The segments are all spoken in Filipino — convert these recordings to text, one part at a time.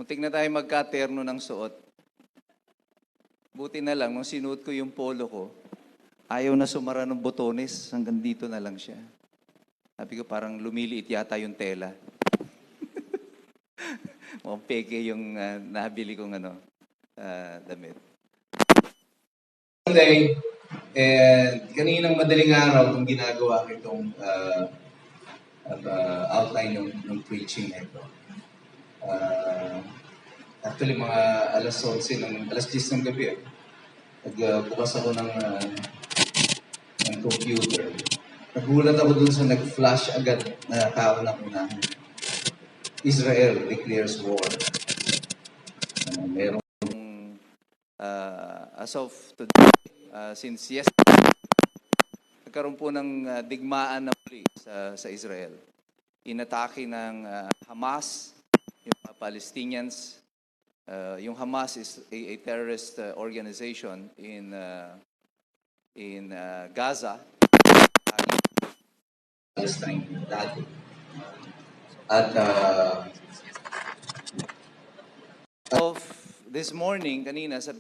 Muntik na tayo magkaterno ng suot. Buti na lang, nung sinuot ko yung polo ko, ayaw na sumara ng botones, hanggang dito na lang siya. Sabi ko, parang lumiliit yata yung tela. Mukhang peke yung nabili kong damit. Sunday, and kaninang madaling araw kung ginagawa ko itong outline ng preaching na ito. Actually, mga alas 10 ng gabi. Nagbukas ako ng computer. Nagulat ako dun sa nag-flash agad na kauna-una. Israel declares war. Meron As of today, since yesterday, nagkaroon po ng digmaan na muli sa Israel. Inatake ng Hamas, yung mga Palestinians. Yung Hamas is a terrorist organization in Gaza. Palestine dati. At Of this morning, kanina, sa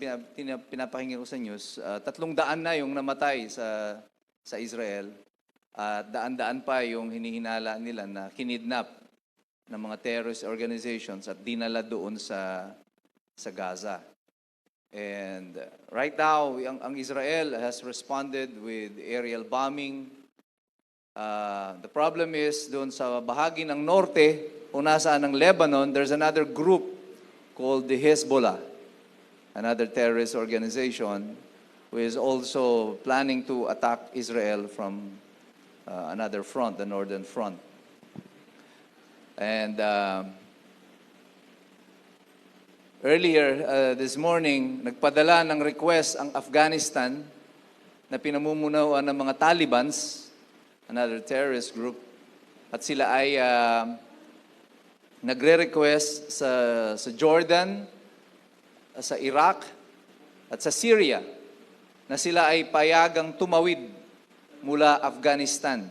pinapakinggan ko sa news, 300 na yung namatay sa Israel. At daan-daan pa yung hinihinala nila na kinidnap ng mga terrorist organizations at dinala doon sa Gaza. And right now, ang Israel has responded with aerial bombing. The problem is, doon sa bahagi ng norte, kung nasaan ng Lebanon, there's another group called the Hezbollah, another terrorist organization, who is also planning to attack Israel from another front, the northern front. And earlier this morning, nagpadala ng request ang Afghanistan na pinamumunuan ng mga Talibans, another terrorist group, at sila ay nagre-request sa Jordan, sa Iraq, at sa Syria na sila ay payagang tumawid mula Afghanistan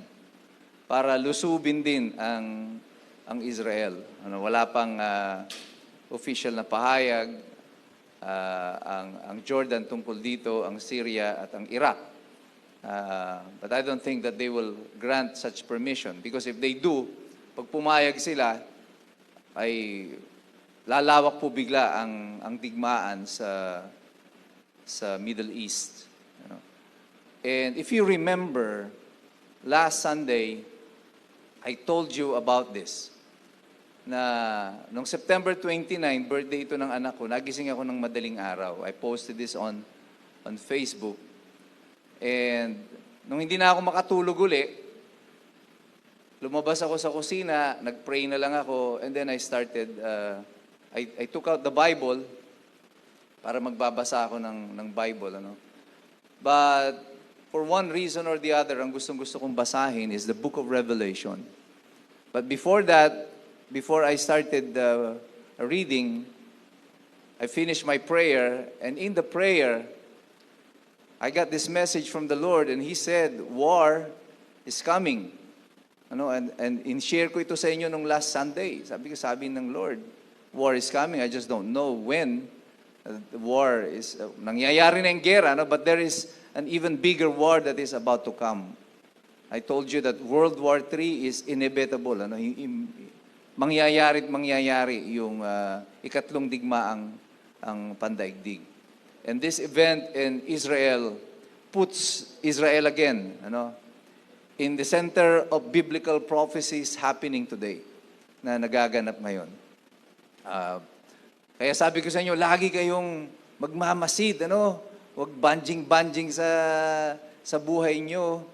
para lusubin din ang Israel. Wala pang official na pahayag ang Jordan tungkol dito, ang Syria at ang Iraq. But I don't think that they will grant such permission because if they do, pag pumayag sila, ay lalawak po bigla ang digmaan sa Middle East. And if you remember, last Sunday, I told you about this. Na noong September 29, birthday ito ng anak ko, nagising ako ng madaling araw. I posted this on Facebook. And nung hindi na ako makatulog uli, lumabas ako sa kusina, nag-pray na lang ako, and then I started, I took out the Bible para magbabasa ako ng Bible. But for one reason or the other, ang gustong-gusto kong basahin is the book of Revelation. But before that, before I started reading, I finished my prayer, and in the prayer, I got this message from the Lord, and He said, war is coming. And in-share ko ito sa inyo nung last Sunday. Sabi ng Lord, war is coming. I just don't know when the war is, nangyayari na yung gera, but there is an even bigger war that is about to come. I told you that World War III is inevitable. Mangyayari yung ikatlong digmaang ang pandaigdig. And this event in Israel puts Israel again, in the center of biblical prophecies happening today na nagaganap ngayon. Kaya sabi ko sa inyo, lagi kayong magmamasid, Huwag banjing-banjing sa buhay nyo.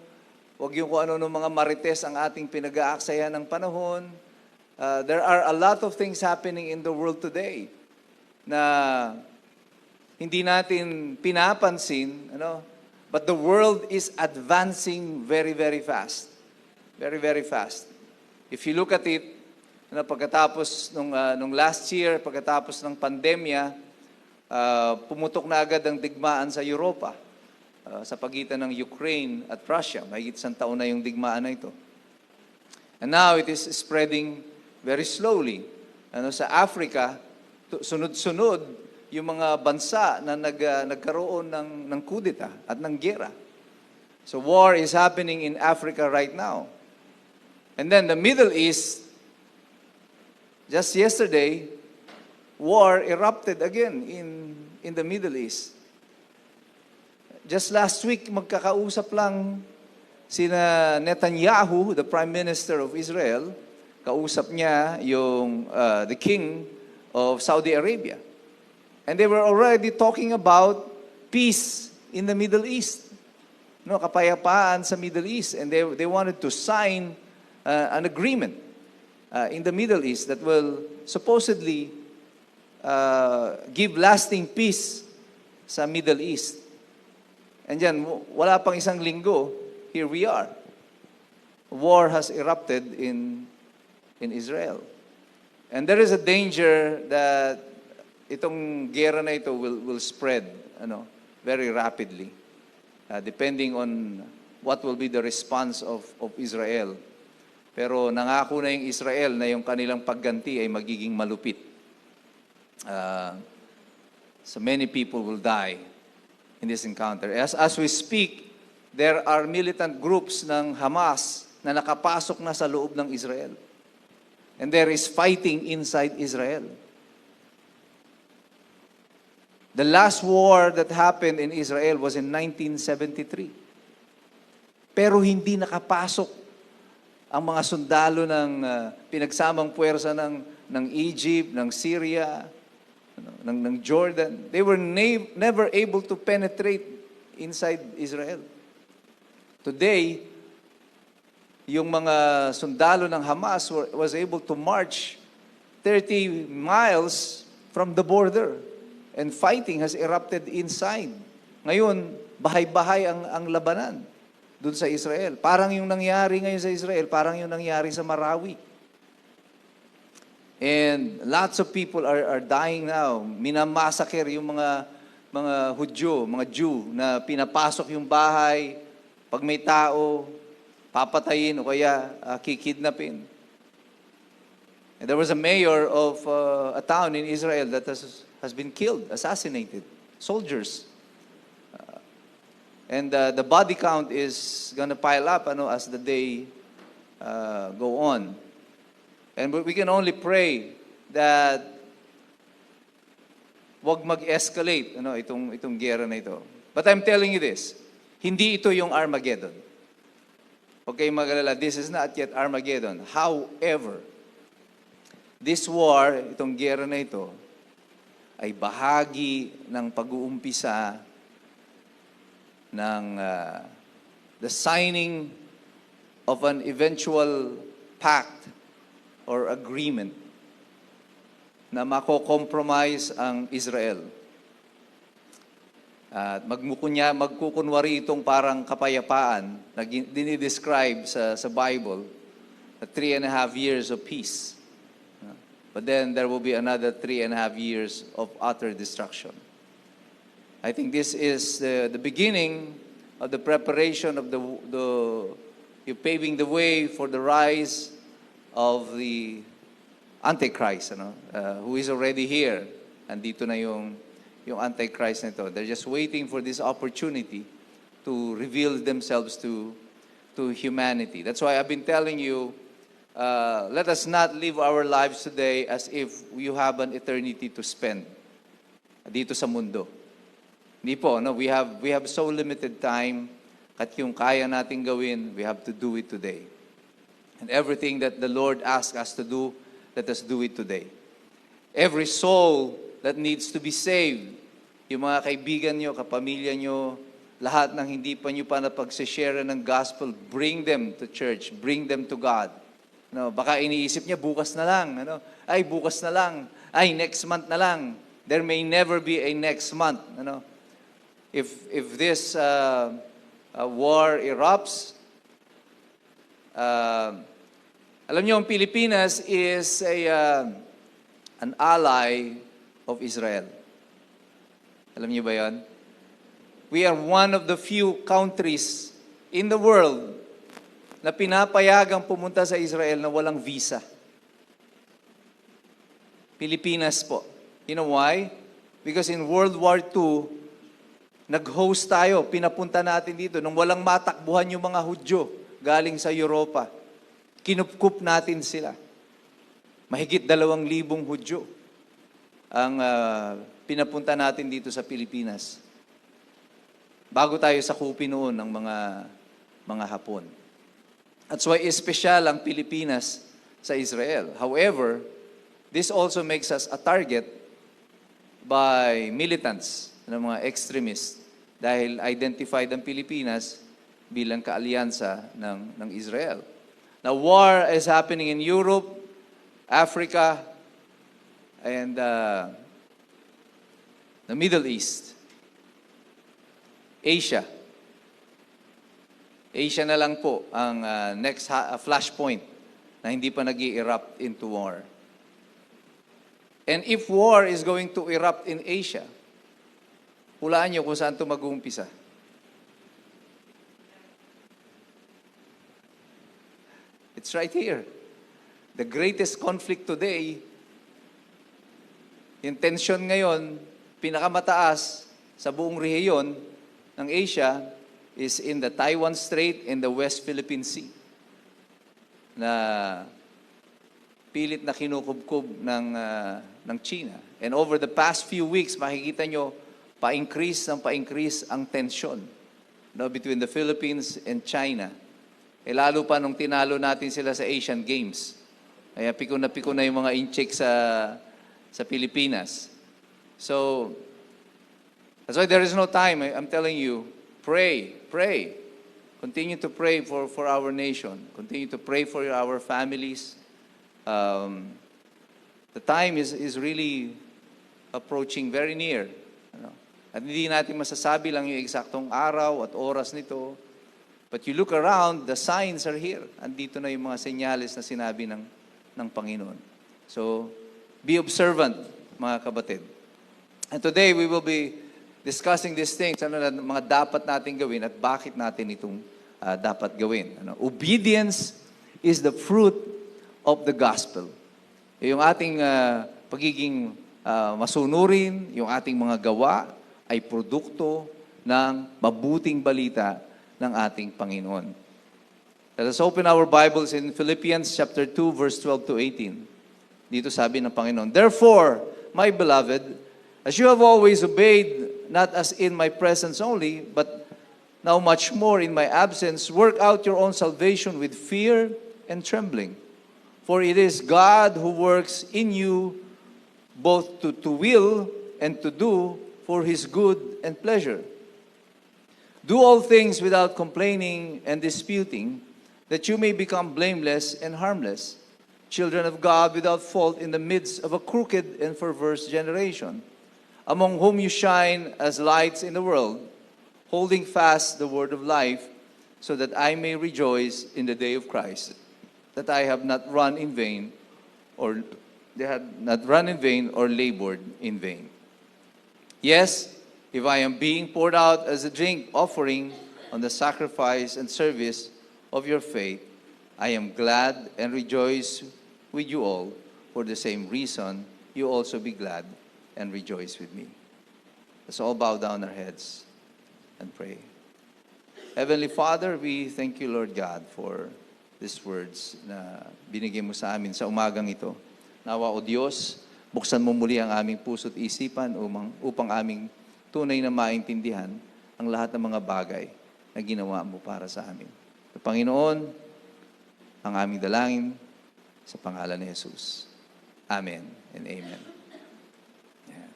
Huwag yung kung ano ng mga marites ang ating pinag-aaksayan ng panahon. There are a lot of things happening in the world today na hindi natin pinapansin, But the world is advancing very, very fast. Very, very fast. If you look at it, pagkatapos nung last year, pagkatapos ng pandemya, pumutok na agad ang digmaan sa Europa sa pagitan ng Ukraine at Russia. Mahigit 1 taon na yung digmaan na ito. And now it is spreading very slowly. Sa Africa, sunod-sunod yung mga bansa na nagkaroon ng kudeta at ng gera. So war is happening in Africa right now. And then the Middle East, just yesterday, war erupted again in the Middle East. Just last week, magkakausap lang sina Netanyahu, the Prime Minister of Israel, kausap niya yung the King of Saudi Arabia. And they were already talking about peace in the Middle East. No, kapayapaan sa Middle East. And they wanted to sign an agreement in the Middle East that will supposedly give lasting peace sa Middle East. And yan, wala pang isang linggo, here we are. War has erupted in Israel. And there is a danger that itong gera na ito will spread very rapidly, depending on what will be the response of Israel. Pero nangako na yung Israel na yung kanilang pagganti ay magiging malupit. So many people will die in this encounter. As we speak, there are militant groups ng Hamas na nakapasok na sa loob ng Israel. And there is fighting inside Israel. The last war that happened in Israel was in 1973. Pero hindi nakapasok ang mga sundalo ng pinagsamang puwersa ng Egypt, ng Syria, ng Jordan. They were never able to penetrate inside Israel. Today, yung mga sundalo ng Hamas was able to march 30 miles from the border. And fighting has erupted inside. Ngayon, bahay-bahay ang labanan dun sa Israel. Parang yung nangyari ngayon sa Israel, parang yung nangyari sa Marawi. And lots of people are dying now. Minamassacre yung mga Hudyo, mga Jew na pinapasok yung bahay. Pag may tao, papatayin o kaya kikidnapin. And there was a mayor of a town in Israel that has been killed, assassinated, soldiers. And the body count is going to pile up as the day go on. And we can only pray that wag mag-escalate itong gera na ito. But I'm telling you this, hindi ito yung Armageddon. Okay, mag-alala, this is not yet Armageddon. However, this war, itong gera na ito, ay bahagi ng pag-uumpisa ng the signing of an eventual pact or agreement na mako-compromise ang Israel. At magkukunwari itong parang kapayapaan na dinidescribe sa Bible, 3.5 years of peace. But then there will be another 3.5 years of utter destruction. I think this is the beginning of the preparation of you're paving the way for the rise of the Antichrist, who is already here. Andito na yung Antichrist nito. They're just waiting for this opportunity to reveal themselves to humanity. That's why I've been telling you, let us not live our lives today as if you have an eternity to spend dito sa mundo. Hindi po, we have so limited time at yung kaya nating gawin, we have to do it today. And everything that the Lord asks us to do, let us do it today. Every soul that needs to be saved, yung mga kaibigan nyo, kapamilya nyo, lahat ng hindi pa nyo pa napag-share ng gospel, bring them to church, bring them to God. Baka iniisip niya, bukas na lang. Ay, bukas na lang. Ay, next month na lang. There may never be a next month. If this war erupts, alam niyo, ang Pilipinas is an ally of Israel. Alam niyo ba yan? We are one of the few countries in the world na pinapayagang pumunta sa Israel na walang visa. Pilipinas po. You know why? Because in World War II, nag-host tayo, pinapunta natin dito. Nung walang matakbuhan yung mga Hudyo galing sa Europa, kinupkup natin sila. Mahigit 2,000 Hudyo ang pinapunta natin dito sa Pilipinas. Bago tayo sakupin noon ng mga Hapon. That's why espesyal ang Pilipinas sa Israel. However, this also makes us a target by militants, ng mga extremists, dahil identified ang Pilipinas bilang kaalyansa ng Israel. Now, war is happening in Europe, Africa, and the Middle East. Asia. Asia na lang po ang next flashpoint na hindi pa nag-i-erupt into war. And if war is going to erupt in Asia, hulaan niyo kung saan ito mag-uumpisa. It's right here. The greatest conflict today, yung tension ngayon, pinakamataas sa buong rehiyon ng Asia is in the Taiwan Strait and the West Philippine Sea na pilit na kinukubkob ng China. And over the past few weeks, makikita nyo, pa-increase ang tension between the Philippines and China. Lalo pa nung tinalo natin sila sa Asian Games. Kaya piko na yung mga incheck sa Pilipinas. So, that's why there is no time. I'm telling you, pray. Continue to pray for our nation. Continue to pray for our families. The time is really approaching very near. At hindi natin masasabi lang yung eksaktong araw at oras nito. But you look around, the signs are here. Andito na yung mga senyales na sinabi ng Panginoon. So, be observant, mga kabatid. And today, we will be discussing these things, na mga dapat natin gawin at bakit natin itong dapat gawin. Obedience is the fruit of the gospel. Yung ating pagiging masunurin, yung ating mga gawa, ay produkto ng mabuting balita ng ating Panginoon. Let us open our Bibles in Philippians chapter 2, verse 12 to 18. Dito sabi ng Panginoon, "Therefore, my beloved, as you have always obeyed, not as in my presence only, but now much more in my absence, work out your own salvation with fear and trembling. For it is God who works in you both to will and to do for His good and pleasure. Do all things without complaining and disputing, that you may become blameless and harmless, children of God without fault in the midst of a crooked and perverse generation, among whom you shine as lights in the world, holding fast the word of life, so that I may rejoice in the day of Christ, that I have not run in vain, or labored in vain. Yes, if I am being poured out as a drink offering on the sacrifice and service of your faith, I am glad and rejoice with you all. For the same reason, you also be glad and rejoice with me." Let's all bow down our heads and pray. Heavenly Father, we thank you, Lord God, for these words na binigay mo sa amin sa umagang ito. Nawa, O Diyos, buksan mo muli ang aming puso't isipan upang aming tunay na maintindihan ang lahat ng mga bagay na ginawa mo para sa amin. Sa Panginoon, ang aming dalangin sa pangalan ni Jesus. Amen and amen. Yeah.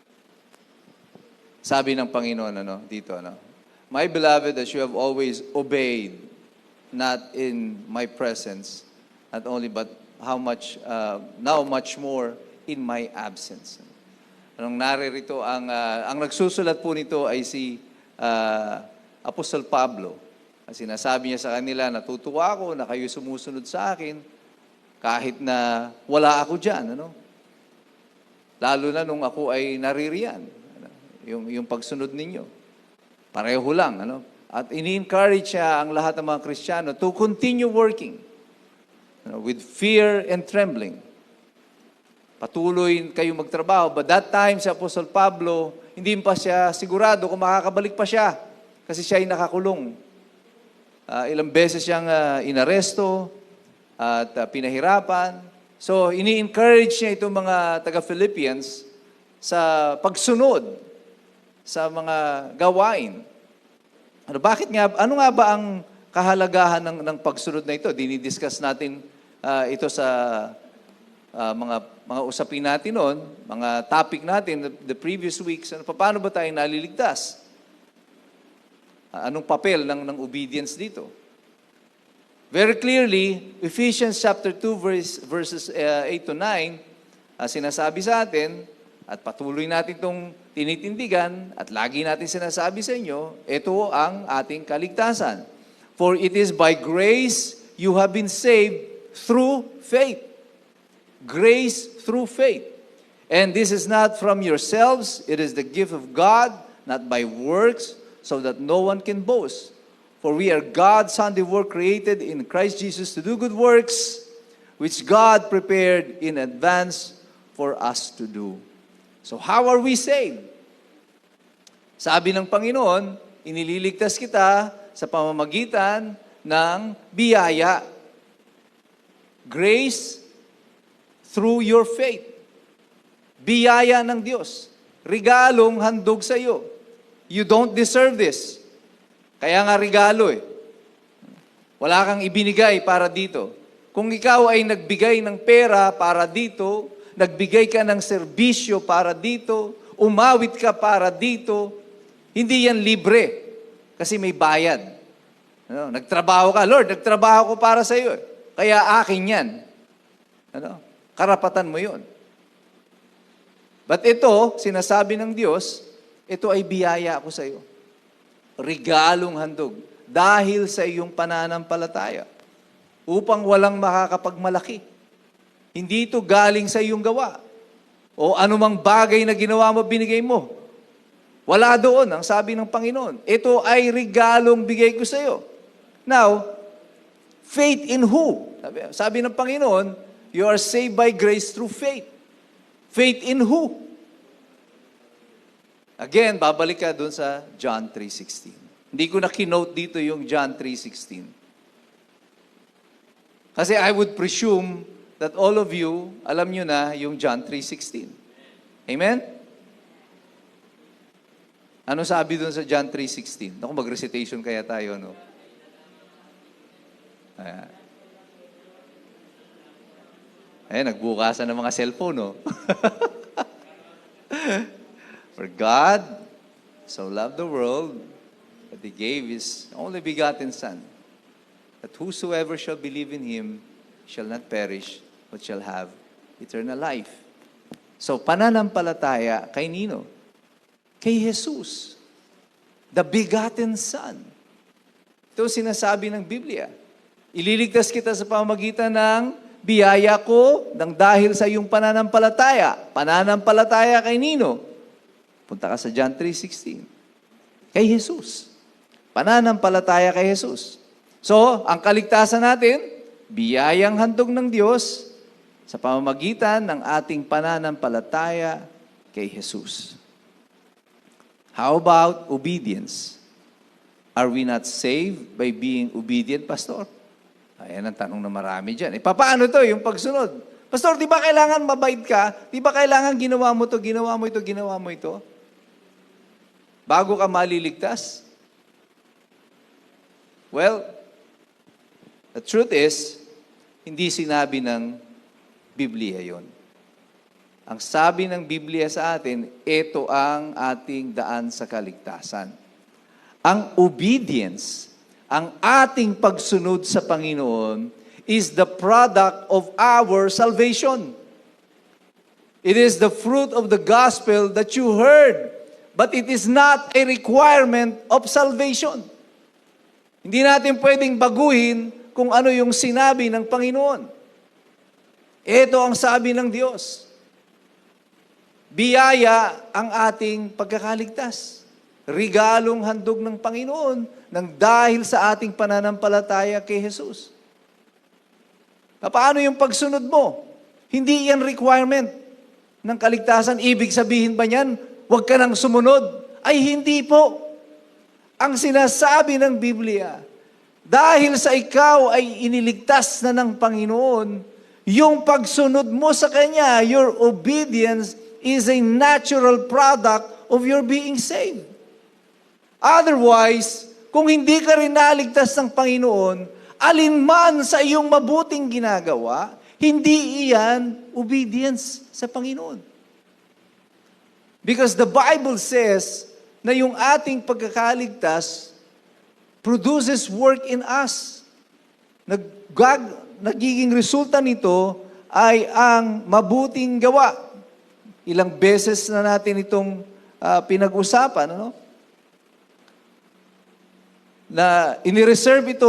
Sabi ng Panginoon dito, "My beloved, as you have always obeyed, not in my presence, not only but now much more in my absence." Anong naririto, ang nagsusulat po nito ay si Apostol Pablo. Sinasabi niya sa kanila, "Natutuwa ako na kayo sumusunod sa akin kahit na wala ako dyan." Lalo na nung ako ay naririyan. Yung pagsunod ninyo. Pareho lang. At ini-encourage siya ang lahat ng mga Kristiyano to continue working with fear and trembling. patuloy kayong magtrabaho. But that time, si Apostol Pablo, hindi pa siya sigurado kung makakabalik pa siya kasi siya ay nakakulong. Ilang beses siyang inaresto at pinahirapan. So, ini-encourage niya itong mga taga-Philippians sa pagsunod sa mga gawain. Ano nga ba ang kahalagahan ng pagsunod na ito? Dinidiscuss natin ito sa mga usapin natin noon, mga topic natin the previous weeks. Paano ba tayo naliligtas? Anong papel ng obedience dito? Very clearly, Ephesians chapter 2 verses 8 to 9, sinasabi sa atin, at patuloy natin itong tinitindigan, at lagi natin sinasabi sa inyo, ito ang ating kaligtasan. For it is by grace you have been saved through faith. Grace through faith. And this is not from yourselves, it is the gift of God, not by works, so that no one can boast. For we are God's handiwork created in Christ Jesus to do good works, which God prepared in advance for us to do. So how are we saved? Sabi ng Panginoon, inililigtas kita sa pamamagitan ng biyaya. Grace through your faith. Biyaya ng Diyos. Regalong handog sa iyo. You don't deserve this. Kaya nga regalo eh. Wala kang ibinigay para dito. Kung ikaw ay nagbigay ng pera para dito, nagbigay ka ng serbisyo para dito, umawit ka para dito, hindi yan libre. Kasi may bayad. Nagtrabaho ka, Lord, nagtrabaho ko para sa iyo. Kaya akin yan. Karapatan mo yun. But ito, sinasabi ng Diyos, ito ay biyaya ko sa iyo. Regalong handog. Dahil sa iyong pananampalataya. Upang walang makakapagmalaki. Hindi ito galing sa iyong gawa. O anumang bagay na ginawa mo, binigay mo. Wala doon, ang sabi ng Panginoon. Ito ay regalong bigay ko sa iyo. Now, faith in who? Sabi ng Panginoon, you are saved by grace through faith. Faith in who? Again, babalik ka doon sa John 3:16. Hindi ko na kinote dito yung John 3:16. Kasi I would presume that all of you, alam nyo na yung John 3:16. Amen? Ano sabi doon sa John 3:16? Naku, mag-recitation kaya tayo, no? Ayan, nagbukasan ng mga cellphone, no? For God so loved the world that He gave His only begotten Son, that whosoever shall believe in Him shall not perish, but shall have eternal life. So, pananampalataya kay nino? Kay Jesus, the begotten Son. Ito sinasabi ng Biblia. Ililigtas kita sa pamamagitan ng biyaya ko ng dahil sa iyong pananampalataya. Pananampalataya kay nino? Punta ka sa John 3:16. Kay Jesus. Pananampalataya kay Jesus. So, ang kaligtasan natin, biyayang handog ng Diyos sa pamamagitan ng ating pananampalataya kay Jesus. How about obedience? Are we not saved by being obedient, Pastor? Ayan ang tanong na marami dyan. Paano to yung pagsunod? Pastor, di ba kailangan mabait ka? Di ba kailangan ginawa mo to, ginawa mo ito, ginawa mo ito? Bago ka maliligtas? Well, the truth is, hindi sinabi ng Biblia yon. Ang sabi ng Biblia sa atin, ito ang ating daan sa kaligtasan. Ang obedience, ang ating pagsunod sa Panginoon, is the product of our salvation. It is the fruit of the gospel that you heard, but it is not a requirement of salvation. Hindi natin pwedeng baguhin kung ano yung sinabi ng Panginoon. Ito ang sabi ng Diyos. Biyaya ang ating pagkakaligtas. Regalong handog ng Panginoon nang dahil sa ating pananampalataya kay Jesus. Paano yung pagsunod mo? Hindi yan requirement. ng kaligtasan. Ibig sabihin ba niyan, huwag ka nang sumunod? Ay hindi po. Ang sinasabi ng Biblia, dahil sa ikaw ay iniligtas na ng Panginoon, yung pagsunod mo sa Kanya, your obedience is a natural product of your being saved. Otherwise, kung hindi ka rin naligtas ng Panginoon, alinman sa iyong mabuting ginagawa, hindi iyan obedience sa Panginoon. Because the Bible says na yung ating pagkakaligtas produces work in us. Nagiging resulta nito ay ang mabuting gawa. Ilang beses na natin itong pinag-usapan, ano? Na inireserve ito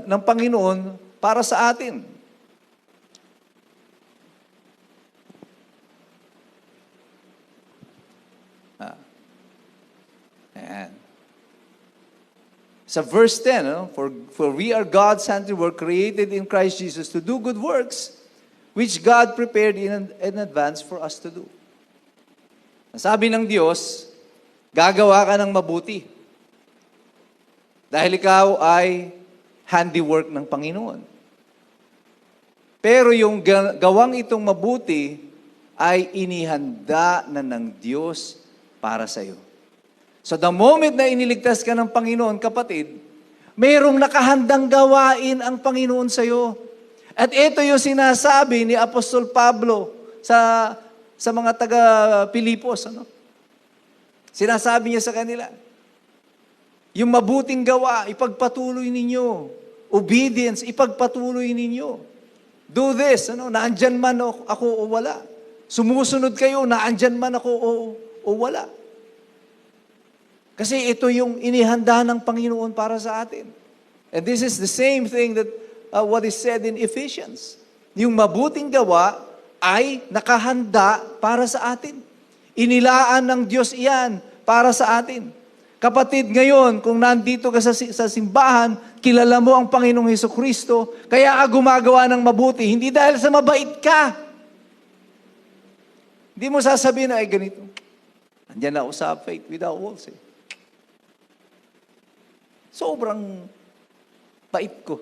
ng Panginoon para sa atin. Ayan. Sa verse 10, no? For we are God's handiwork, created in Christ Jesus to do good works, which God prepared in advance for us to do. Sabi ng Diyos, gagawa ka ng mabuti. Dahil ikaw ay handiwork ng Panginoon. Pero yung gawang itong mabuti ay inihanda na ng Diyos para sa iyo. So the moment na iniligtas ka ng Panginoon, kapatid, mayroong nakahandang gawain ang Panginoon sa iyo. At ito yung sinasabi ni Apostol Pablo sa mga taga-Pilipos. Ano? Sinasabi niya sa kanila, yung mabuting gawa, ipagpatuloy ninyo. Obedience, ipagpatuloy ninyo. Do this, naandyan man ako o wala. Sumusunod kayo, naandyan man ako o wala. Kasi ito yung inihanda ng Panginoon para sa atin. And this is the same thing that what is said in Ephesians. Yung mabuting gawa ay nakahanda para sa atin. Inilaan ng Diyos iyan para sa atin. Kapatid, ngayon, kung nandito ka sa simbahan, kilala mo ang Panginoong Hesukristo, kaya ka gumagawa ng mabuti, hindi dahil sa mabait ka. Hindi mo sasabihin na, ay ganito. Andiyan na ako sa faith without walls. Sobrang bait ko.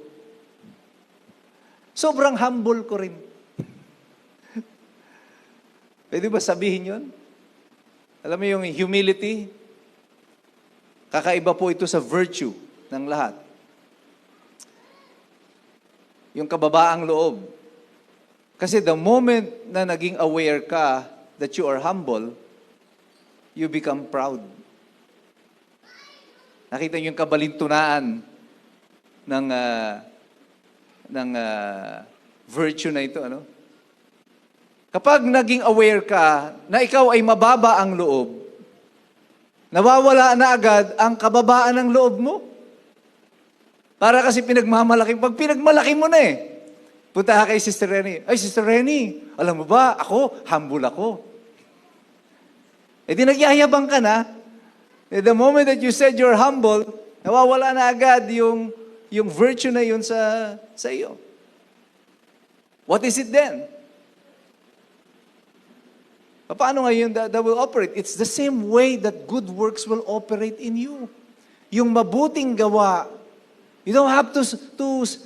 Sobrang humble ko rin. Pwede ba sabihin yun? Alam mo yung humility? Kakaiba po ito sa virtue ng lahat. Yung kababaang loob. Kasi the moment na naging aware ka that you are humble, you become proud. Nakita niyo yung kabalintunaan ng virtue na ito, ano? Kapag naging aware ka na ikaw ay mababa ang loob, nawawala na agad ang kababaan ng loob mo. Para kasi pinagmamalaki. Pag pinagmalaki mo na punta ka kay Sister Renny. Ay, Sister Renny, alam mo ba, humble ako. Di nagyayabang ka na. The moment that you said you're humble, nawawala na agad yung virtue na yun sa iyo. What is it then? Paano ngayon that will operate? It's the same way that good works will operate in you. Yung mabuting gawa, you don't have to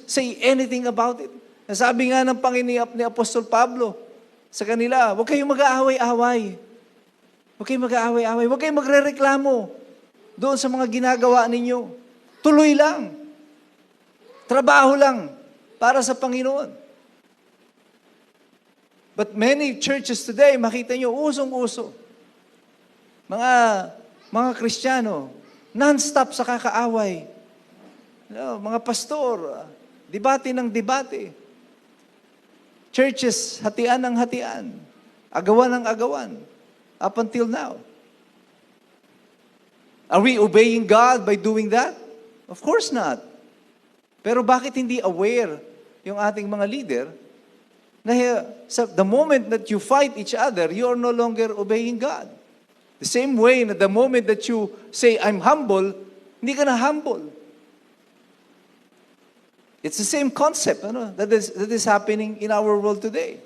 say anything about it. Nasabi nga ng Panginoon ni Apostol Pablo sa kanila, huwag kayong mag-aaway-away. Huwag kayong mag-aaway-away. Huwag kayong magre-reklamo doon sa mga ginagawa ninyo. Tuloy lang. Trabaho lang para sa Panginoon. But many churches today, makita nyo, usong-uso. Mga Kristiyano, non-stop sa kakaaway. Mga pastor, debate ng debate. Churches, hatian ng hatian. Agawan ng agawan. Up until now. Are we obeying God by doing that? Of course not. Pero bakit hindi aware yung ating mga leader na the moment that you fight each other, you are no longer obeying God. The same way na the moment that you say, I'm humble, hindi ka na humble. It's the same concept that is happening in our world today.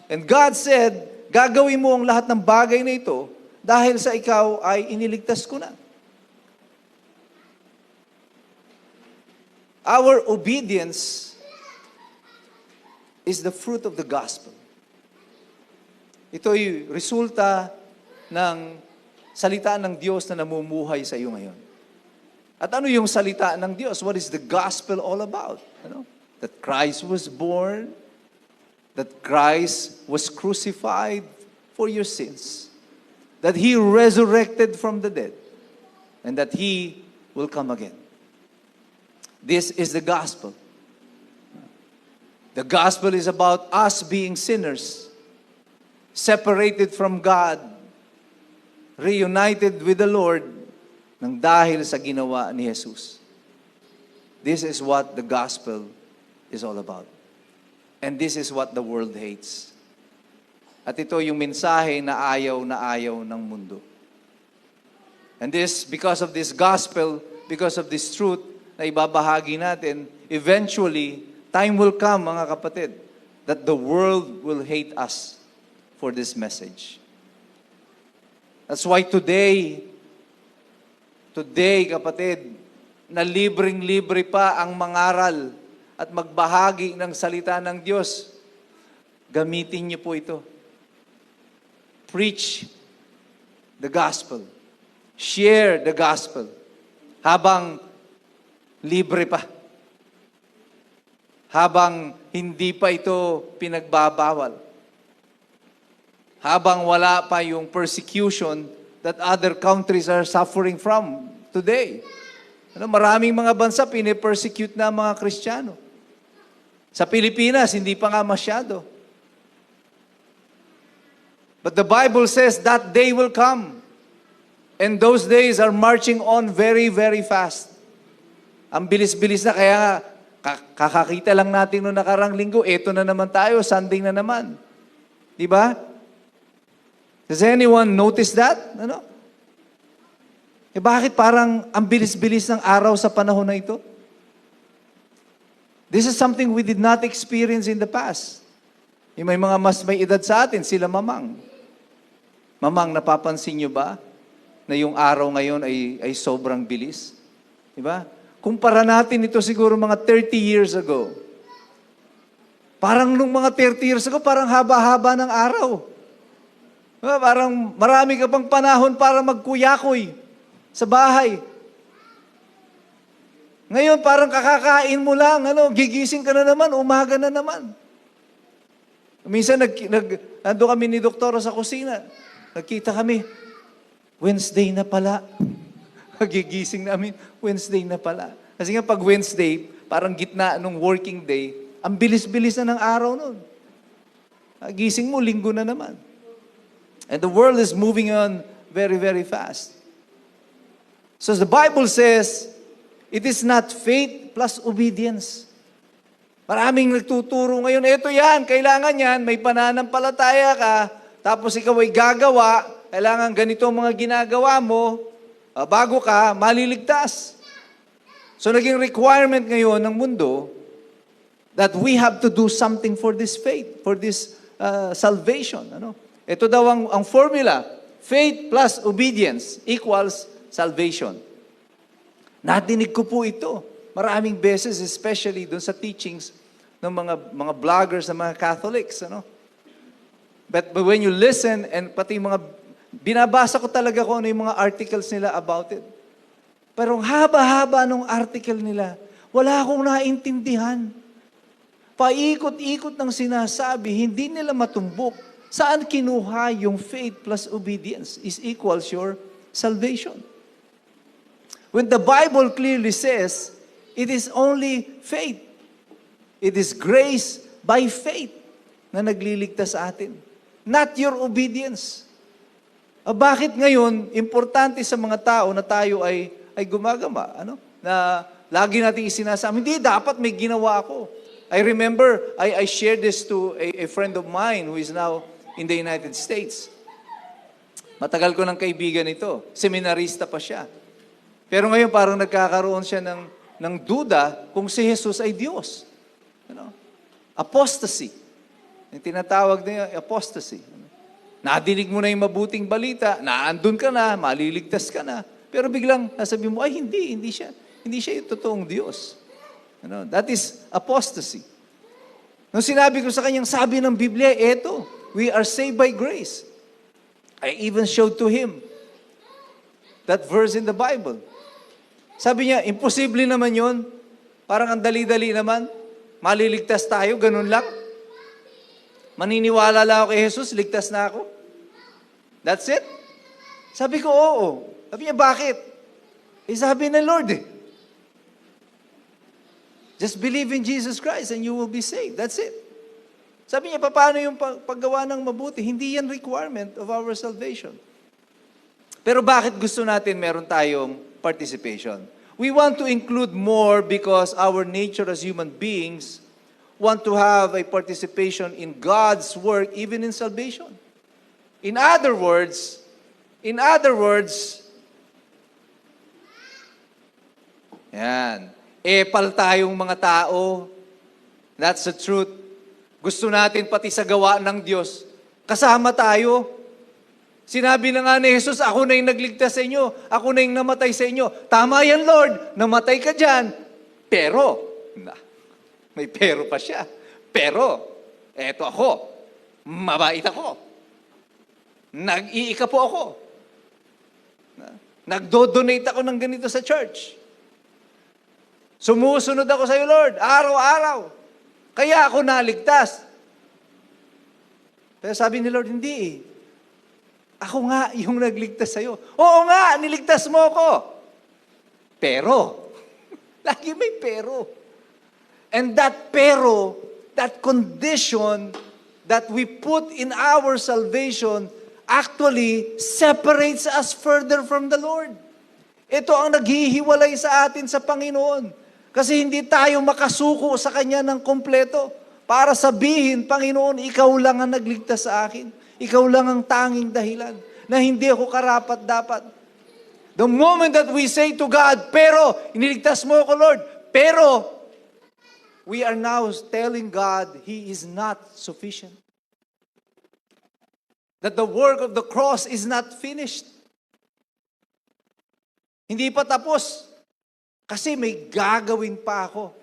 And God said gagawin mo ang lahat ng bagay na ito dahil sa ikaw ay iniligtas ko na. Our obedience is the fruit of the gospel. Ito'y resulta ng salita ng Diyos na namumuhay sa iyo ngayon. At ano yung salita ng Diyos? What is the gospel all about? Ano? That Christ was born, that Christ was crucified for your sins, that He resurrected from the dead, and that He will come again. This is the gospel. The gospel is about us being sinners, separated from God, reunited with the Lord, nang dahil sa ginawa ni Jesus. This is what the gospel is all about. And this is what the world hates. At ito yung mensahe na ayaw ng mundo. And this, because of this gospel, because of this truth na ibabahagi natin, eventually, time will come, mga kapatid, that the world will hate us for this message. That's why today, kapatid, na libreng-libre pa ang mangaral at magbahagi ng salita ng Diyos. Gamitin niyo po ito. Preach the gospel. Share the gospel. Habang libre pa. Habang hindi pa ito pinagbabawal. Habang wala pa yung persecution that other countries are suffering from today. Maraming mga bansa pinipersecute na mga Kristiyano. Sa Pilipinas, hindi pa nga masyado. But the Bible says that day will come. And those days are marching on very, very fast. Ang bilis-bilis na, kaya kakakita lang natin noong nakarang linggo, eto na naman tayo, Sunday na naman. Di ba? Does anyone notice that? Ano? Bakit parang ang bilis-bilis ng araw sa panahon na ito? This is something we did not experience in the past. May mga mas may edad sa atin, sila mamang. Mamang, napapansin nyo ba na yung araw ngayon ay sobrang bilis? Diba? Kumpara natin ito siguro mga 30 years ago. Parang nung mga 30 years ago, parang haba-haba ng araw. Diba? Parang marami ka pang panahon para magkuyakoy sa bahay. Ngayon, parang kakakain mo lang, gigising ka na naman, umaga na naman. Minsan, nando kami ni Doktora sa kusina. Nagkita kami, Wednesday na pala. Gigising namin, Wednesday na pala. Kasi nga pag Wednesday, parang gitna nung working day, ang bilis-bilis na ng araw nun. Gising mo, linggo na naman. And the world is moving on very, very fast. So the Bible says, it is not faith plus obedience. Maraming nagtuturo ngayon, eto yan, kailangan yan, may pananampalataya ka, tapos ikaw ay gagawa, kailangan ganito ang mga ginagawa mo, bago ka maliligtas. So naging requirement ngayon ng mundo that we have to do something for this faith, for this salvation. Ito daw ang formula, faith plus obedience equals salvation. Nadinig ko po ito maraming beses, especially doon sa teachings ng mga vloggers, ng mga Catholics. But when you listen, and pati binabasa ko talaga kung ano yung mga articles nila about it. Pero haba-haba nung article nila, wala akong naintindihan. Paikot-ikot ng sinasabi, hindi nila matumbok. Saan kinuha yung faith plus obedience is equals your salvation? When the Bible clearly says, it is only faith. It is grace by faith na nagliligtas sa atin. Not your obedience. Bakit ngayon, importante sa mga tao na tayo ay gumagama? Na lagi natin isinasabi, hindi, dapat may ginawa ako. I remember, I shared this to a friend of mine who is now in the United States. Matagal ko ng kaibigan ito. Seminarista pa siya. Pero ngayon parang nagkakaroon siya ng duda kung si Jesus ay Diyos. Apostasy. Yung tinatawag niya apostasy. Nadinig mo na yung mabuting balita, naandun ka na, maliligtas ka na. Pero biglang sasabihin mo, ay hindi siya yung totoong Diyos. That is apostasy. Nung sinabi ko sa kanyang, sabi ng Biblia, eto, we are saved by grace. I even showed to him that verse in the Bible. Sabi niya, imposible naman yon. Parang ang dali-dali naman. Maliligtas tayo, ganun lang. Maniniwala lang ako kay Jesus, ligtas na ako. That's it? Sabi ko, oo. Sabi niya, bakit? Sabi ng Lord just believe in Jesus Christ and you will be saved. That's it. Sabi niya, paano yung paggawa ng mabuti? Hindi yan requirement of our salvation. Pero bakit gusto natin meron tayong participation? We want to include more because our nature as human beings want to have a participation in God's work even in salvation. In other words, yan, epal tayong mga tao. That's the truth. Gusto natin pati sa gawa ng Diyos, kasama tayo. Sinabi na nga ni Jesus, ako na yung nagligtas sa inyo, ako na yung namatay sa inyo. Tama yan, Lord, namatay ka dyan. Pero, may pero pa siya. Pero, eto ako, mabait ako. Nag-iika po ako. Nagdo-donate ako ng ganito sa church. Sumusunod ako sa iyo, Lord, araw-araw. Kaya ako naligtas. Pero sabi ni Lord, hindi. Ako nga yung nagligtas sa iyo. Oo nga, niligtas mo ako. Pero, lagi may pero. And that pero, that condition that we put in our salvation actually separates us further from the Lord. Ito ang naghihiwalay sa atin sa Panginoon. Kasi hindi tayo makasuko sa Kanya ng kompleto para sabihin, Panginoon, Ikaw lang ang nagligtas sa akin. Ikaw lang ang tanging dahilan na hindi ako karapat-dapat. The moment that we say to God, pero, iniligtas mo ako, Lord, pero, we are now telling God He is not sufficient. That the work of the cross is not finished. Hindi pa tapos. Kasi may gagawin pa ako.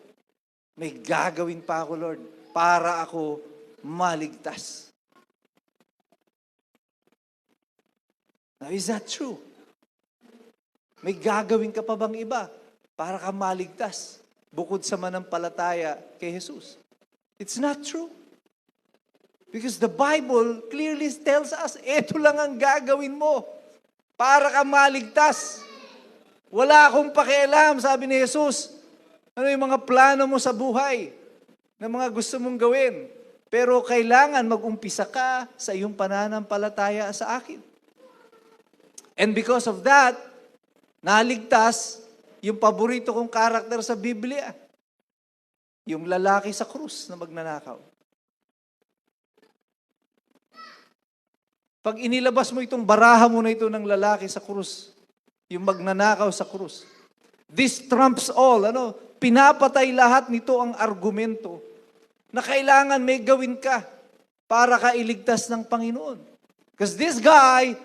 May gagawin pa ako, Lord, para ako maligtas. Now, is that true? May gagawin ka pa bang iba para ka maligtas bukod sa manampalataya kay Jesus? It's not true. Because the Bible clearly tells us, eto lang ang gagawin mo para ka maligtas. Wala akong pakialam, sabi ni Jesus. Ano yung mga plano mo sa buhay na mga gusto mong gawin? Pero kailangan mag-umpisa ka sa iyong pananampalataya sa akin. And because of that, naligtas yung paborito kong karakter sa Biblia. Yung lalaki sa krus na magnanakaw. Pag inilabas mo itong baraha mo na ito ng lalaki sa krus, yung magnanakaw sa krus, this trumps all. Pinapatay lahat nito ang argumento na kailangan may gawin ka para ka iligtas ng Panginoon. Because this guy,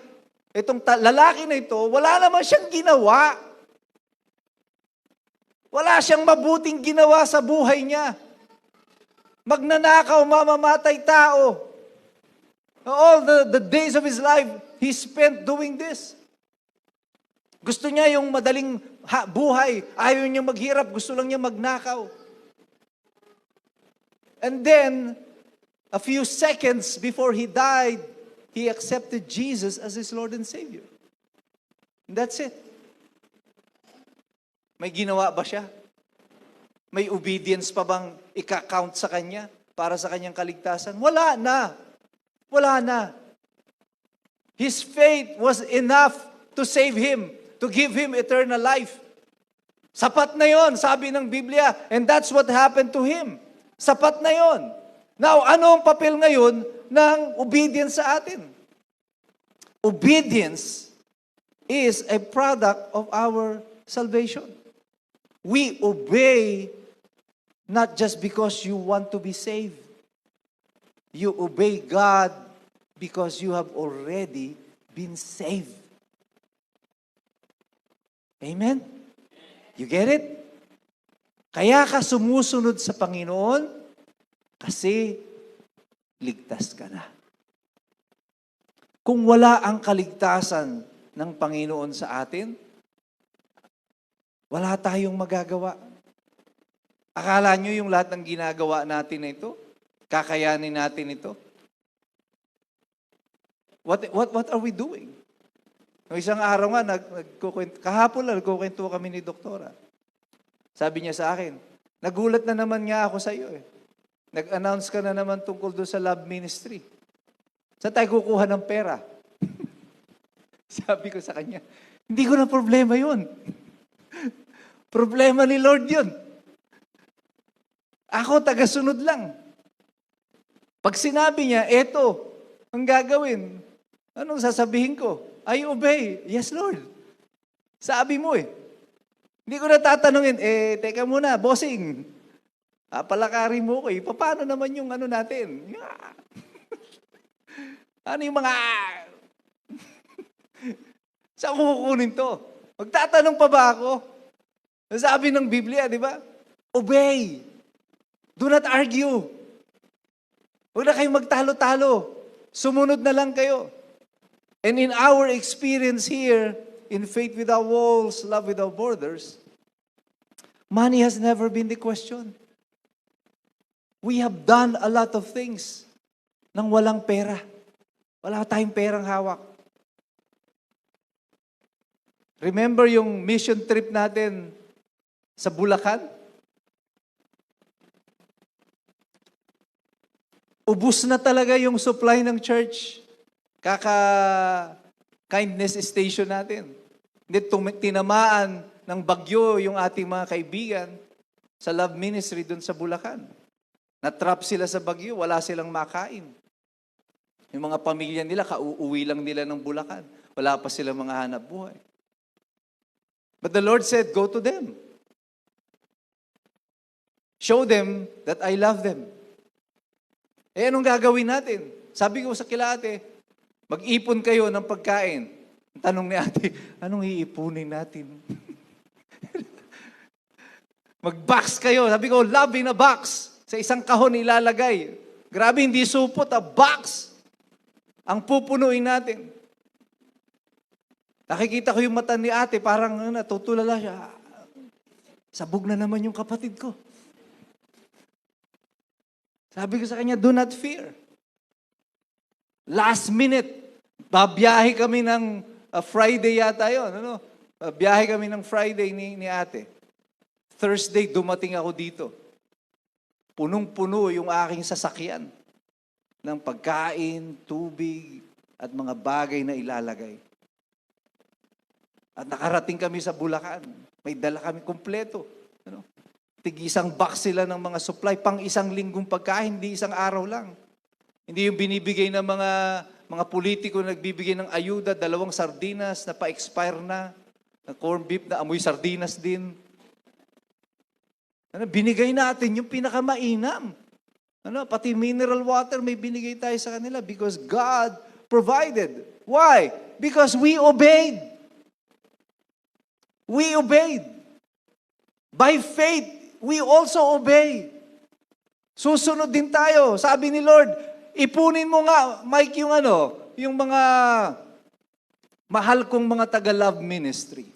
itong lalaki na ito, wala naman siyang ginawa. Wala siyang mabuting ginawa sa buhay niya. Magnanakaw, mamamatay tao. All the days of his life, he spent doing this. Gusto niya yung madaling buhay. Ayaw niya maghirap. Gusto lang niya magnakaw. And then, a few seconds before he died, he accepted Jesus as his Lord and Savior. And that's it. May ginawa ba siya? May obedience pa bang ika-count sa kanya para sa kanyang kaligtasan? Wala na. Wala na. His faith was enough to save him, to give him eternal life. Sapat na yon, sabi ng Biblia, and that's what happened to him. Sapat na yon. Now, ano ang papel ngayon ng obedience sa atin? Obedience is a product of our salvation. We obey not just because you want to be saved. You obey God because you have already been saved. Amen? You get it? Kaya ka sumusunod sa Panginoon kasi ligtas ka na. Kung wala ang kaligtasan ng Panginoon sa atin, wala tayong magagawa. Akala nyo yung lahat ng ginagawa natin na ito, kakayanin natin ito? What are we doing? Noong isang araw nga, kahapon lang, nagkukwento kami ni Doktora. Sabi niya sa akin, nagulat na naman nga ako sa iyo eh. Nag-announce ka na naman tungkol doon sa love ministry. Saan tayo kukuha ng pera? Sabi ko sa kanya, hindi ko na problema yun. Problema ni Lord yun. Ako, tagasunod lang. Pag sinabi niya, eto, ang gagawin, anong sasabihin ko? I obey. Yes, Lord. Sabi mo eh. Hindi ko na tatanungin, teka muna, bossing. Palakari mo ko eh. Paano naman yung ano natin? Ano yung mga... Saan ko kukunin to? Magtatanong pa ba ako? Sabi ng Biblia, di ba? Obey. Do not argue. Huwag na kayong magtalo-talo. Sumunod na lang kayo. And in our experience here, in Faith Without Walls, Love Without Borders, money has never been the question. We have done a lot of things nang walang pera. Wala tayong perang hawak. Remember yung mission trip natin sa Bulacan? Ubus na talaga yung supply ng church. Kindness station natin. Hindi tinamaan ng bagyo yung ating mga kaibigan sa love ministry doon sa Bulacan. Na-trap sila sa bagyo, wala silang makain. Yung mga pamilya nila, kauuwi lang nila ng Bulacan. Wala pa silang mga hanap buhay. But the Lord said, go to them. Show them that I love them. Anong gagawin natin? Sabi ko sa kila ate, mag-ipon kayo ng pagkain. Ang tanong ni ate, anong iipunin natin? Mag-box kayo. Sabi ko, love in a box. Sa isang kahon ilalagay. Grabe, hindi supot, box. Ang pupunuin natin. Nakikita ko yung mata ni ate, parang natutulala siya. Sabog na naman yung kapatid ko. Sabi ko sa kanya, do not fear. Last minute, babiyahe kami ng Friday yata yun. Biyahe kami ng Friday ni ate. Thursday, dumating ako dito. Punong-puno yung aking sasakyan ng pagkain, tubig, at mga bagay na ilalagay. At nakarating kami sa Bulacan. May dala kami kompleto. Tig-isang box sila ng mga supply, pang isang linggong pagkain, hindi isang araw lang. Hindi yung binibigay ng mga politiko na nagbibigay ng ayuda, 2 sardinas na pa-expire na corn beef na amoy sardinas din. Binigay natin yung pinakamainam. Pati mineral water may binigay tayo sa kanila because God provided. Why? Because we obeyed. We obeyed. By faith, we also obey. Susunod din tayo. Sabi ni Lord, ipunin mo nga, Mike, yung mga mahal kong mga taga-love ministry.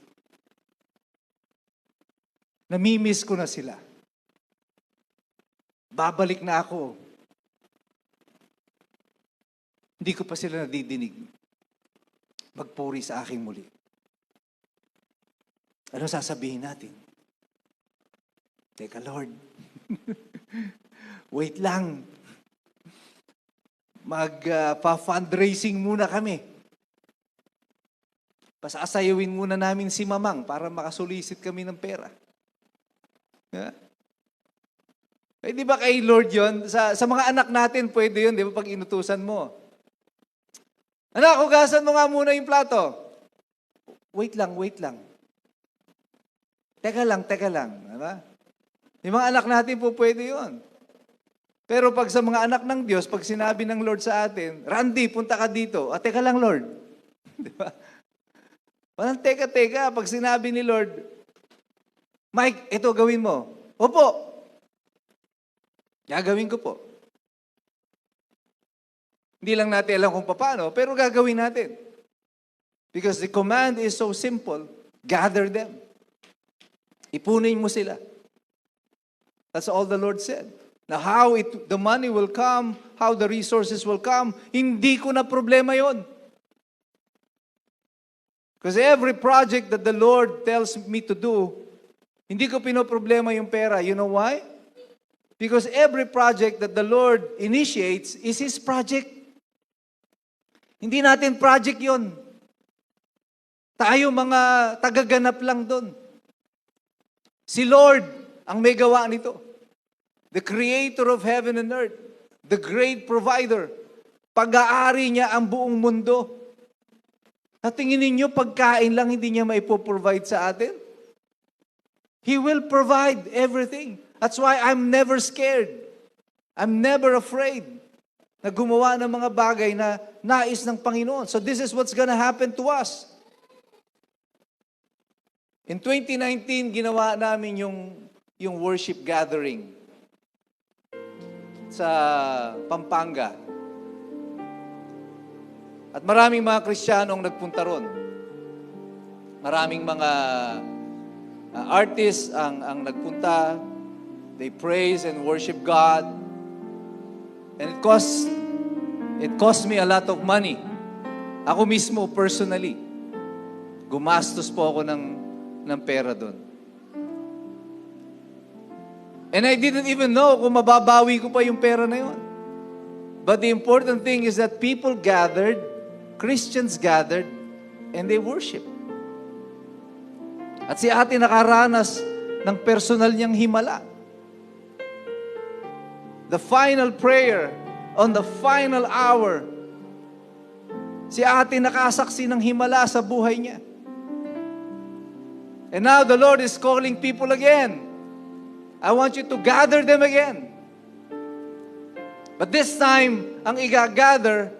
Namimiss ko na sila. Babalik na ako. Hindi ko pa sila nadidinig. Magpuri sa aking muli. Ano sasabihin natin? Teka, Lord. Wait lang. Mag-fundraising muna kami. Pasasayawin muna namin si Mamang para makasulisit kami ng pera. Yeah. Di ba kay Lord yon? Sa mga anak natin, pwede yun, di ba, pag inutusan mo. Anak, hugasan mo nga muna yung plato. Wait lang. Teka lang. Diba? Yung mga anak natin po pwede yun. Pero pag sa mga anak ng Diyos, pag sinabi ng Lord sa atin, Randy, punta ka dito. Teka lang, Lord. Di ba? Walang teka-teka. Pag sinabi ni Lord, Mike, ito gawin mo. Opo. Gagawin ko po. Hindi lang natin alam kung paano, pero gagawin natin. Because the command is so simple, gather them. Ipunin mo sila. That's all the Lord said. Now how the money will come, how the resources will come, hindi ko na problema yon. Because every project that the Lord tells me to do, hindi ko pinoproblema yung pera. You know why? Because every project that the Lord initiates is His project. Hindi natin project yon. Tayo mga tagaganap lang doon. Si Lord ang may gawa nito. The creator of heaven and earth. The great provider. Pag-aari niya ang buong mundo. At tingin ninyo, pagkain lang hindi niya maipoprovide sa atin? He will provide everything. That's why I'm never scared. I'm never afraid na gumawa ng mga bagay na nais ng Panginoon. So this is what's gonna happen to us. In 2019, ginawa namin yung worship gathering sa Pampanga. At maraming mga Kristiyanong nagpunta ron. Maraming mga artists ang nagpunta. They praise and worship God. And it cost me a lot of money. Ako mismo, personally, gumastos po ako ng pera doon. And I didn't even know kung mababawi ko pa yung pera na yun. But the important thing is that people gathered, Christians gathered, and they worship. At si ate nakaranas ng personal niyang himala. The final prayer, on the final hour, si ate nakasaksi ng himala sa buhay niya. And now the Lord is calling people again. I want you to gather them again. But this time, ang i-gather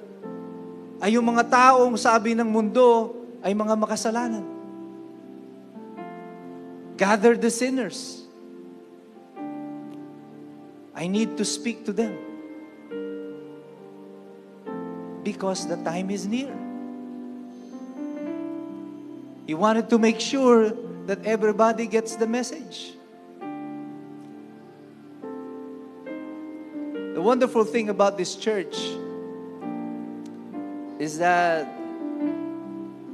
ay yung mga taong sabi ng mundo ay mga makasalanan. Gather the sinners. I need to speak to them. Because the time is near. He wanted to make sure that everybody gets the message. The wonderful thing about this church is that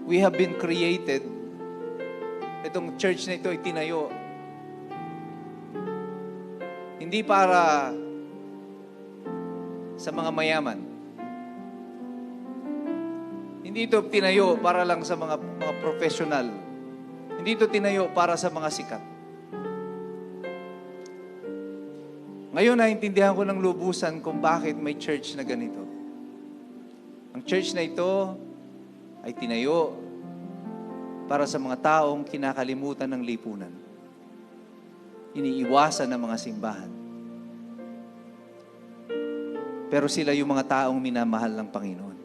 we have been created. Itong church na ito ay tinayo. Hindi para sa mga mayaman. Hindi ito tinayo para lang sa mga professional. Hindi ito tinayo para sa mga sikat. Ngayon, naintindihan ko ng lubusan kung bakit may church na ganito. Ang church na ito ay tinayo para sa mga taong kinakalimutan ng lipunan. Iniiwasan ng mga simbahan. Pero sila yung mga taong minamahal ng Panginoon.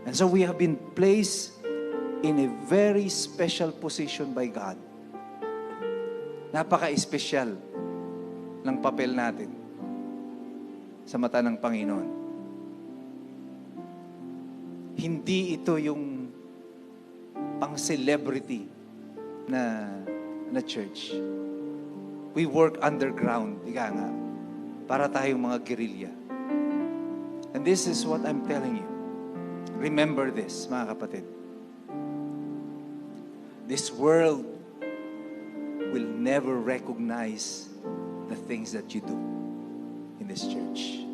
And so we have been placed in a very special position by God. Napaka-espesyal ng papel natin sa mata ng Panginoon. Hindi ito yung pang-celebrity na church. We work underground, ika nga, para tayong mga guerrilla. And this is what I'm telling you. Remember this, mga kapatid. This world will never recognize the things that you do in this church.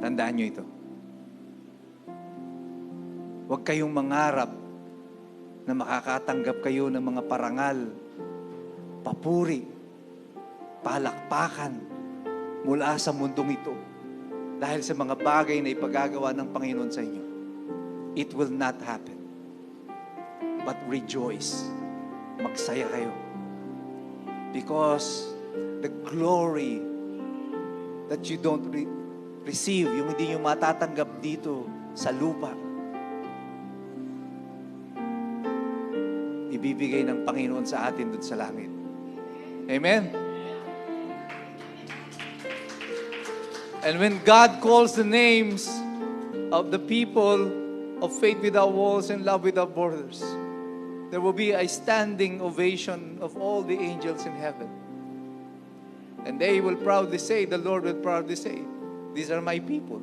Tandaan nyo ito. Huwag kayong mangarap na makakatanggap kayo ng mga parangal, papuri, palakpakan mula sa mundong ito dahil sa mga bagay na ipagagawa ng Panginoon sa inyo. It will not happen. But rejoice. Magsaya kayo. Because the glory that you don't receive, yung hindi nyo matatanggap dito sa lupa, ibibigay ng Panginoon sa atin dun sa langit. Amen? And when God calls the names of the people of faith without walls and love without borders, there will be a standing ovation of all the angels in heaven. And they will proudly say, the Lord will proudly say, these are my people.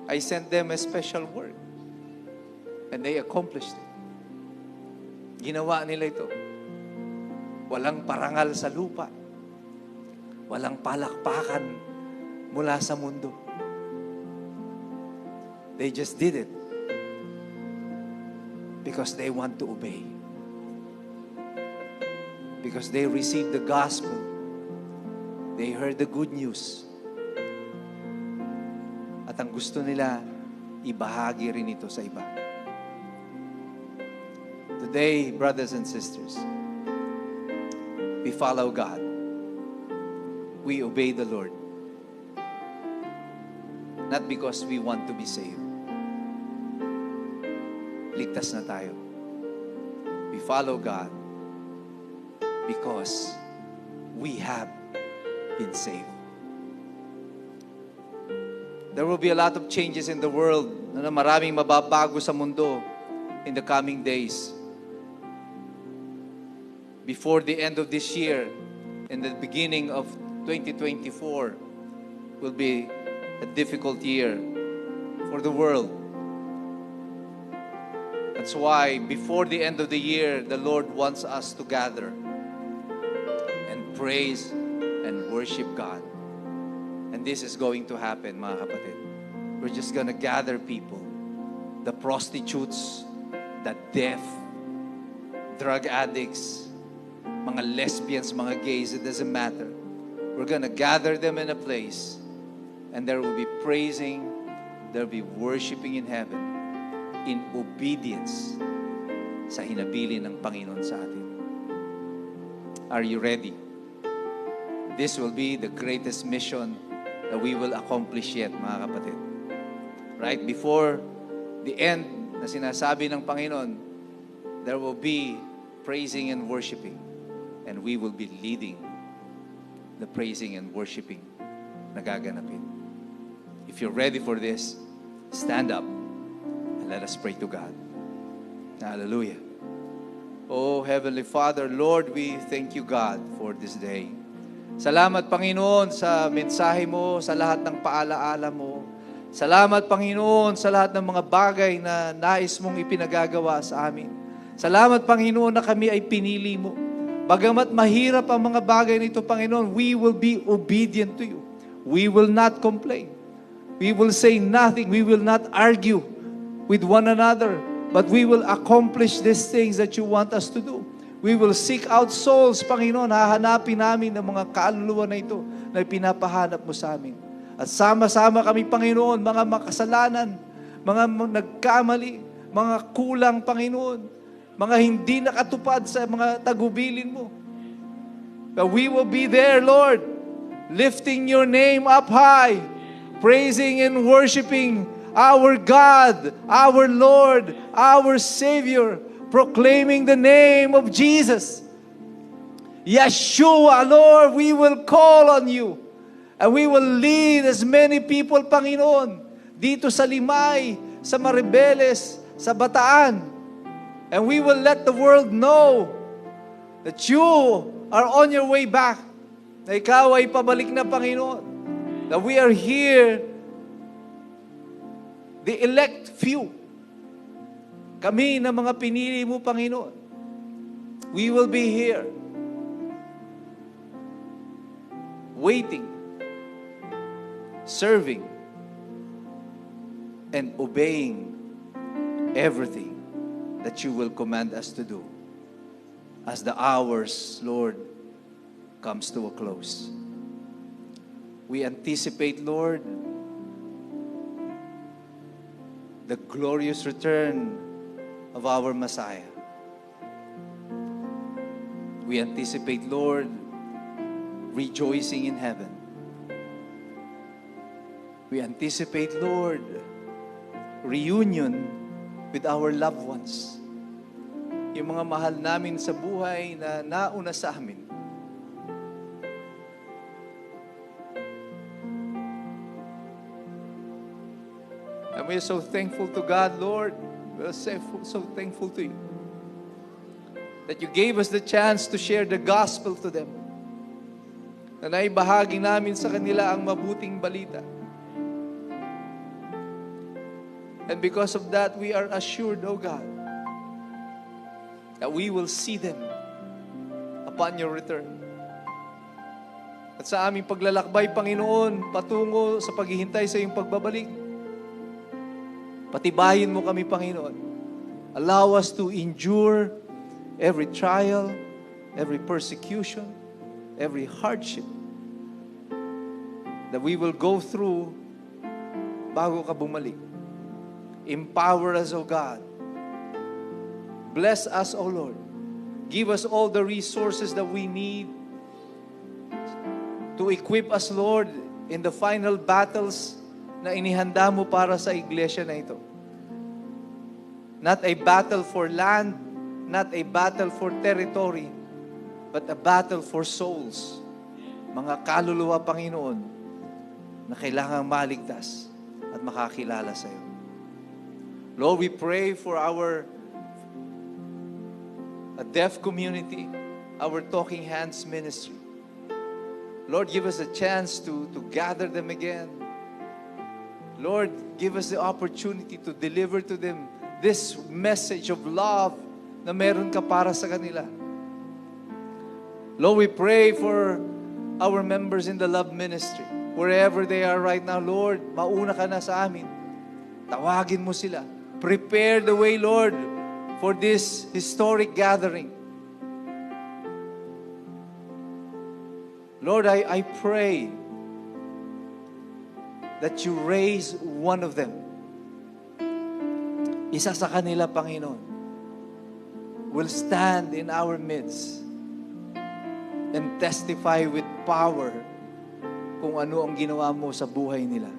I sent them a special work. And they accomplished it. Ginawa nila ito. Walang parangal sa lupa. Walang palakpakan mula sa mundo. They just did it because they want to obey. Because they received the gospel. They heard the good news. At ang gusto nila, ibahagi rin ito sa iba. Today, brothers and sisters, we follow God. We obey the Lord. Not because we want to be saved. Ligtas na tayo. We follow God because we have been saved. There will be a lot of changes in the world na maraming mababago sa mundo in the coming days. Before the end of this year, in the beginning of 2024, will be a difficult year for the world. That's why before the end of the year, the Lord wants us to gather and praise and worship God. And this is going to happen, mga kapatid. We're just gonna gather people, the prostitutes, the deaf, drug addicts, mga lesbians, mga gays, it doesn't matter. We're gonna gather them in a place, and there will be praising, there will be worshiping in heaven, in obedience sa hinabilin ng Panginoon sa atin. Are you ready? This will be the greatest mission that we will accomplish yet, mga kapatid. Right before the end na sinasabi ng Panginoon, there will be praising and worshiping. And we will be leading the praising and worshiping na gaganapin. If you're ready for this, stand up and let us pray to God. Hallelujah. Oh, Heavenly Father, Lord, we thank you, God, for this day. Salamat, Panginoon, sa mensahe mo, sa lahat ng paalaala mo. Salamat, Panginoon, sa lahat ng mga bagay na nais mong ipinagagawa sa amin. Salamat, Panginoon, na kami ay pinili mo. Bagamat mahirap ang mga bagay nito, Panginoon, we will be obedient to you. We will not complain. We will say nothing. We will not argue with one another. But we will accomplish these things that you want us to do. We will seek out souls, Panginoon. Hahanapin namin ang mga kaluluwa na ito na pinapahanap mo sa amin. At sama-sama kami, Panginoon, mga makasalanan, mga nagkamali, mga kulang, Panginoon, mga hindi nakatupad sa mga tagubilin mo. But we will be there, Lord, lifting your name up high, praising and worshiping our God, our Lord, our Savior, proclaiming the name of Jesus. Yeshua, Lord, we will call on you. And we will lead as many people, Panginoon, dito sa Limay, sa Maribeles, sa Bataan. And we will let the world know that you are on your way back. Na ikaw ay pabalik na, Panginoon. That we are here, the elect few. Kami na mga pinili mo, Panginoon. We will be here, waiting, serving, and obeying everything that you will command us to do as the hours, Lord, comes to a close. We anticipate, Lord, the glorious return of our Messiah. We anticipate, Lord, rejoicing in heaven. We anticipate, Lord, reunion with our loved ones. Yung mga mahal namin sa buhay na nauna sa amin. And we are so thankful to God, Lord. We are so thankful to you that you gave us the chance to share the gospel to them. Na naibahagi namin sa kanila ang mabuting balita. And because of that, we are assured, O God, that we will see them upon your return. At sa aming paglalakbay, Panginoon, patungo sa paghihintay sa iyong pagbabalik, patibayin mo kami, Panginoon. Allow us to endure every trial, every persecution, every hardship that we will go through bago ka bumalik. Empower us, O God. Bless us, O Lord. Give us all the resources that we need to equip us, Lord, in the final battles na inihanda mo para sa iglesia na ito. Not a battle for land, not a battle for territory, but a battle for souls. Mga kaluluwa, Panginoon, na kailangang maligtas at makakilala sa iyo. Lord, we pray for our deaf community, our Talking Hands ministry. Lord, give us a chance to gather them again. Lord, give us the opportunity to deliver to them this message of love na meron ka para sa kanila. Lord, we pray for our members in the love ministry. Wherever they are right now, Lord, mauna ka na sa amin. Tawagin mo sila. Prepare the way, Lord, for this historic gathering. Lord, I pray that you raise one of them. Isa sa kanila, Panginoon, will stand in our midst and testify with power kung ano ang ginawa mo sa buhay nila.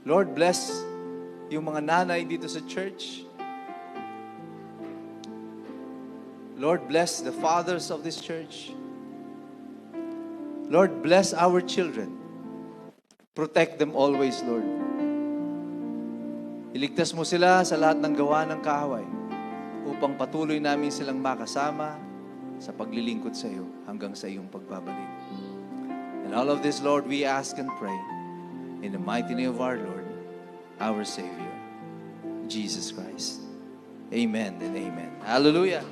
Lord, bless yung mga nanay dito sa church. Lord, bless the fathers of this church. Lord, bless our children. Protect them always, Lord. Iligtas mo sila sa lahat ng gawa ng kaaway upang patuloy namin silang makasama sa paglilingkod sa iyo hanggang sa iyong pagbabalik. And all of this, Lord, we ask and pray in the mighty name of our Lord, our Savior, Jesus Christ. Amen and amen. Hallelujah.